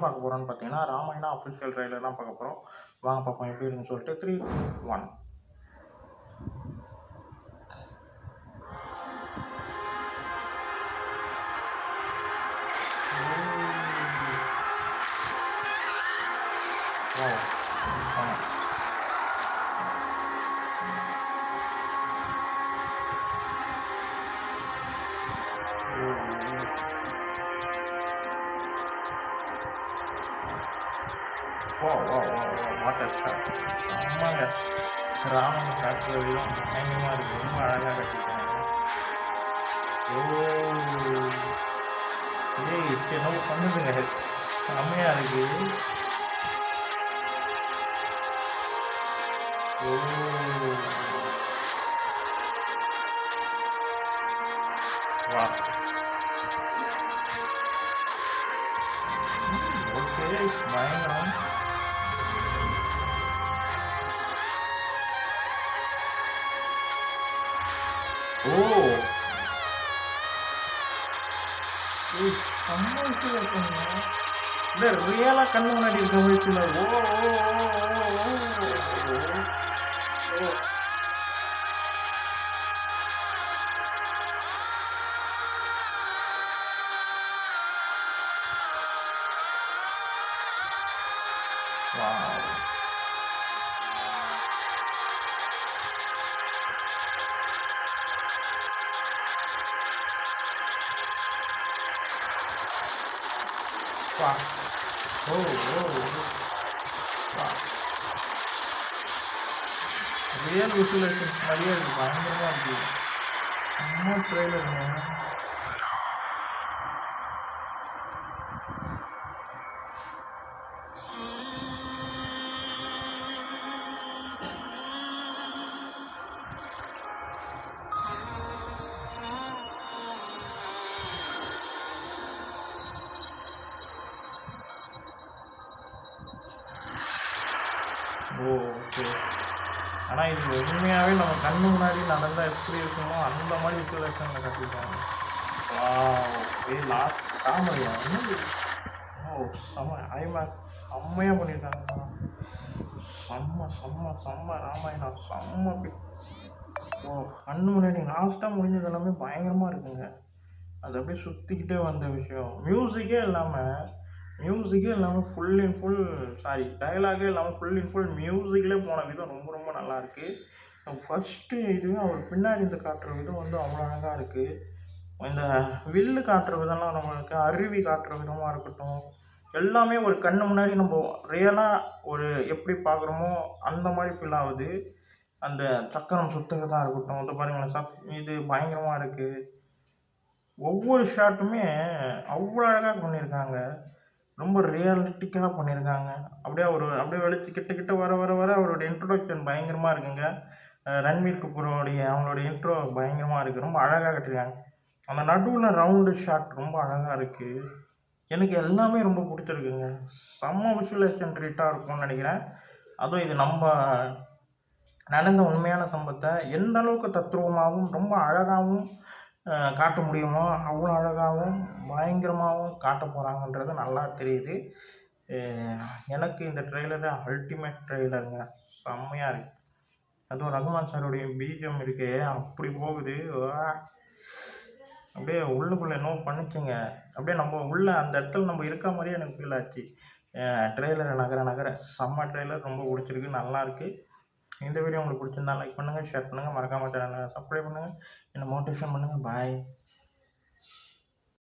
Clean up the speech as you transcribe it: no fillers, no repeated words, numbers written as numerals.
பார்க்க போகிறோம்னு பார்த்தீங்கன்னா, ராமாயணா அஃபிஷியல் ட்ரெய்லர் தான் பார்க்க போகிறோம். வாங்க பார்ப்போம் எப்படி இருக்குன்னு சொல்லிட்டு. 3, 1. What a shot! செம்மங்க. ராமனை காட்டுறதுலாம் பயங்கரமாக இருக்குது. ரொம்ப அழகாக கட்டியிருக்காங்க. என்னவோ பண்ணுதுங்க. செம்மையாக இருக்குது. வா ஓகே, பயங்கரம். செம்ம விஷயம் இருக்குங்க. இல்லை, ரியலாக கண்ணு முன்னாடி இருக்க வயசுல ரியல் விசுவலைசேஷன் நிறைய இருக்குது. பயங்கரமாக இருக்குது. செம்ம ட்ரெய்லருங்க. ஓகே. ஆனால் இது உண்மையாகவே நம்ம கண்ணு முன்னாடி நடந்தால் எப்படி இருக்குமோ அந்த மாதிரி விசுவலைசேஷனில் கட்டியிருக்காங்க. லாஸ்ட் காமெடியா என்னது? செம்மையாக பண்ணியிருக்காங்க. செம்ம ராமாயணா செம்ம கண்ணு முன்னாடி லாஸ்ட்டாக முடிஞ்சது எல்லாமே பயங்கரமாக இருக்குங்க. அது அப்படியே சுற்றிக்கிட்டே வந்த விஷயம். மியூசிக்கே இல்லாமல் ஃபுல் அண்ட் ஃபுல் டயலாகே இல்லாமல் ஃபுல் அண்ட் ஃபுல் மியூசிக்கிலே போன விதம் ரொம்ப ரொம்ப நல்லாயிருக்கு. ஃபஸ்ட்டு இதுவே அவர் பின்னாடி இந்த காட்டுற விதம் வந்து அவ்வளோ அழகாக இருக்குது. இந்த வில்லு காட்டுற விதம்லாம் நம்மளுக்கு அருவி காட்டுற விதமாக இருக்கட்டும், எல்லாமே ஒரு கண்ணு முன்னாடி நம்ம ரியலாக ஒரு எப்படி பார்க்குறோமோ அந்த மாதிரி ஃபீல் ஆகுது. அந்த சக்கரம் சுற்றுறதா இருக்கட்டும், இது பாருங்களேன், இது பயங்கரமாக இருக்குது. ஒவ்வொரு ஷாட்டுமே அவ்வளோ அழகாக பண்ணியிருக்காங்க. ரொம்ப ரியலிட்டிக்காக பண்ணியிருக்காங்க. அப்படியே வெளிச்சு கிட்ட வர அவரோட இன்ட்ரொடக்ஷன் பயங்கரமாக இருக்குங்க. ரன்வீர் கபூரோடைய அவங்களோட இன்ட்ரோ பயங்கரமாக இருக்குது. ரொம்ப அழகாக கட்டியிருக்காங்க. அந்த நடுவில் ரவுண்டு ஷாட் ரொம்ப அழகாக இருக்குது. எனக்கு எல்லாமே ரொம்ப பிடிச்சிருக்குங்க. செம்ம விஷுவலைசேஷன் ட்ரீட்டாக இருக்கும்னு நினைக்கிறேன். அதுவும் இது நம்ம நடந்த உண்மையான சம்பவத்தை எந்த அளவுக்கு தத்ரூபமாகவும் ரொம்ப அழகாகவும் காட்ட முடியுமோ அவ்வளோ அழகாகவும் பயங்கரமாகவும் காட்ட போகிறாங்கன்றது நல்லா தெரியுது. எனக்கு இந்த ட்ரெய்லரு அல்டிமேட் ட்ரெய்லருங்க. செம்மையாக இருக்குது. அதுவும் ரகுமான் சாருடைய பிஜிஎம் இருக்கே, அப்படி போகுது. அப்படியே உள்ளுக்குள்ளே என்னவோ பண்ணிச்சுங்க. அப்படியே நம்ம உள்ளே அந்த இடத்துல நம்ம இருக்க மாதிரியே எனக்கு ஃபீல் ஆச்சு. ட்ரெய்லரை நகர செம்ம ட்ரெய்லர். ரொம்ப பிடிச்சிருக்கு, நல்லாயிருக்கு. இந்த வீடியோ உங்களுக்கு பிடிச்சிருந்தா லைக் பண்ணுங்கள், ஷேர் பண்ணுங்கள், மறக்காமல் சேனலை சப்ஸ்கிரைப் பண்ணுங்கள், என்னை மோட்டிவேஷன் பண்ணுங்கள். பாய்.